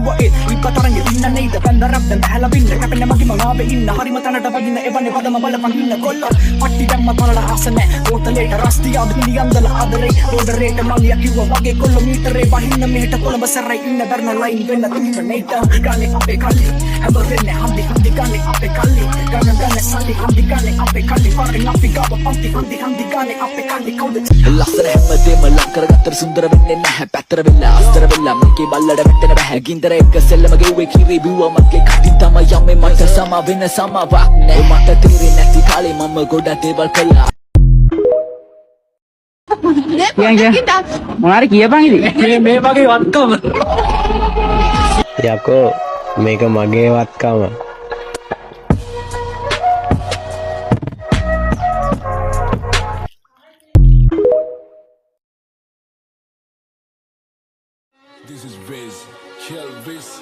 කිව්වා ඒ විප තරංගෙ ඉන්න නේද බන්දරක් දැන් ඇහලා වින්න කැපෙන මගේ මනාවේ ඉන්න හරිම තැනට වගින්න එවන්නේ පදම බලපන් ඉන්න කොල්ල පට්ටි දැම්ම තරල ආස නැහැ බෝතලේට රස්තියාද පිළියන්දල ආදරේ රෝඩරේට මල්ලිය කිව්වා වගේ කොල්ල මීටරේ වහින්න මෙහෙට කොළඹ සැරයි ඉන්න බර්න ලයින් වෙන්න තුන්නේට ගානේ අපේ කල්ලි හැම වෙන්නේ හන්දි ගානේ අපේ කල්ලි ගාන සල්ලි හන්දි ගානේ අපේ කල්ලි පාරෙන් අපි ගාව පන්ති හන්දි ගානේ අපේ කල්ලි කවුද ලස්සන හැමදේම ලක් කරගත්තර සුන්දර වෙන්නේ නැහැ පැතර වෙලා අස්තර වෙලා මගේ බල්ලඩ වැටෙන බෑ ගින්දර එක සෙල්ලම ගෙව්වේ කිරි බිව්වා මගේ කටින් තමයි යන්නේ මට සම වෙන සමාවක් නෑ මට තීරෙන්නේ නැති කාලේ මම ගොඩක් දේවල් කළා මොනාරි කියපන් ඉතින් මේ වගේ වත්කම යකෝ මේක මගේ වත්කම This is Riz, Kill Riz.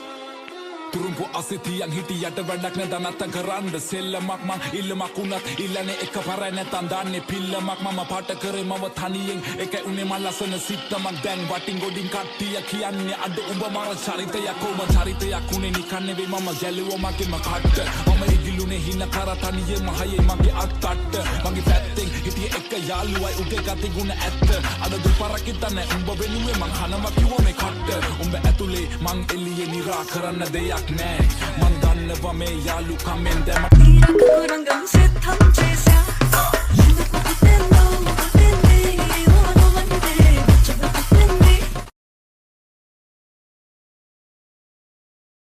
Turumpu asitiyan hitiyat වැඩක් නැතනත් කරන්න සෙල්ලමක් මං ඉල්ලමක් උනත් ඉල්ලන්නේ එක පරයි නැතන් දාන්නේ පිල්ලමක් මම පාට කරේ මම තනියෙන් එකයි උනේ මං ලස්සන සිත්තමක් දැන් වටින් ගොඩින් කට්ටිය කියන්නේ අද උඹ මර චරිතයක් කොම චරිතයක් උනේ නිකන් නෙවෙයි මම ගැලුවා මගේම කට්ට මම ඉගිලුනේ හින කර තනියෙන් මහයේ මගේ අත්තට්ට මගේ පැත්තෙන් හිටියේ එක යාළුවයි උගේ ගති ගුණ ඇත්ත අද දෙපාරක් ඉතන්නේ උඹ වෙනුවේ මං හනම කිව්ව මේ කට්ට උඹ ඇතුලේ මං එළියේ නිරා කරන්න දෙයක් නෑ man danne var med jag lukar men dem kurangam se tham